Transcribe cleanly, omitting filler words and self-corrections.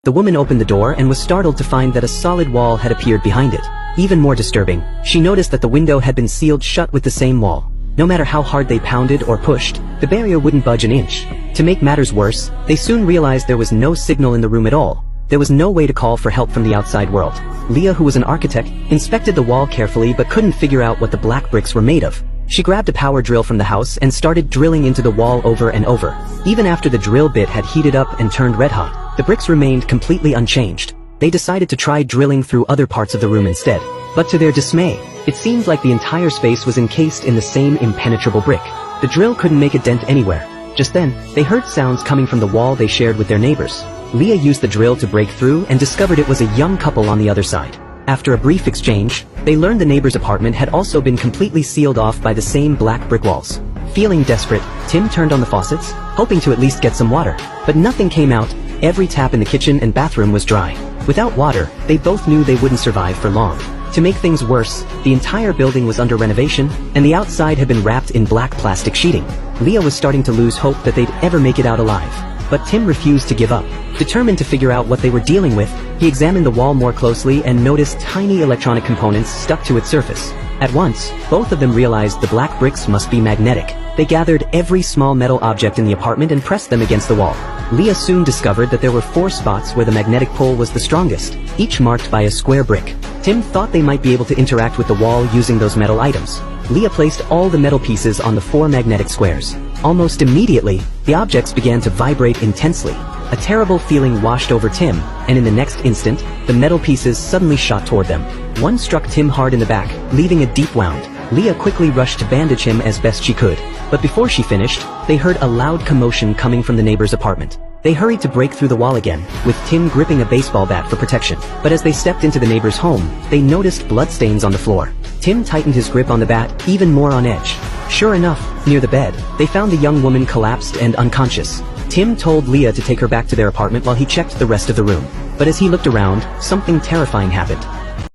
The woman opened the door and was startled to find that a solid wall had appeared behind it. Even more disturbing, she noticed that the window had been sealed shut with the same wall. No matter how hard they pounded or pushed, the barrier wouldn't budge an inch. To make matters worse, they soon realized there was no signal in the room at all. There was no way to call for help from the outside world. Leah, who was an architect, inspected the wall carefully but couldn't figure out what the black bricks were made of. She grabbed a power drill from the house and started drilling into the wall over and over. Even after the drill bit had heated up and turned red hot, the bricks remained completely unchanged. They decided to try drilling through other parts of the room instead. But to their dismay, it seemed like the entire space was encased in the same impenetrable brick. The drill couldn't make a dent anywhere. Just then, they heard sounds coming from the wall they shared with their neighbors. Leah used the drill to break through and discovered it was a young couple on the other side. After a brief exchange, they learned the neighbor's apartment had also been completely sealed off by the same black brick walls. Feeling desperate, Tim turned on the faucets, hoping to at least get some water. But nothing came out. Every tap in the kitchen and bathroom was dry. Without water, they both knew they wouldn't survive for long. To make things worse, the entire building was under renovation, and the outside had been wrapped in black plastic sheeting. Leah was starting to lose hope that they'd ever make it out alive. But Tim refused to give up. Determined to figure out what they were dealing with, he examined the wall more closely and noticed tiny electronic components stuck to its surface. At once, both of them realized the black bricks must be magnetic. They gathered every small metal object in the apartment and pressed them against the wall. Leah soon discovered that there were 4 spots where the magnetic pull was the strongest, each marked by a square brick. Tim thought they might be able to interact with the wall using those metal items. Leah placed all the metal pieces on the 4 magnetic squares. Almost immediately, the objects began to vibrate intensely. A terrible feeling washed over Tim, and in the next instant, the metal pieces suddenly shot toward them. One struck Tim hard in the back, leaving a deep wound. Leah quickly rushed to bandage him as best she could. But before she finished, they heard a loud commotion coming from the neighbor's apartment. They hurried to break through the wall again, with Tim gripping a baseball bat for protection. But as they stepped into the neighbor's home, they noticed bloodstains on the floor. Tim tightened his grip on the bat, even more on edge. Sure enough, near the bed, they found the young woman collapsed and unconscious. Tim told Leah to take her back to their apartment while he checked the rest of the room. But as he looked around, something terrifying happened.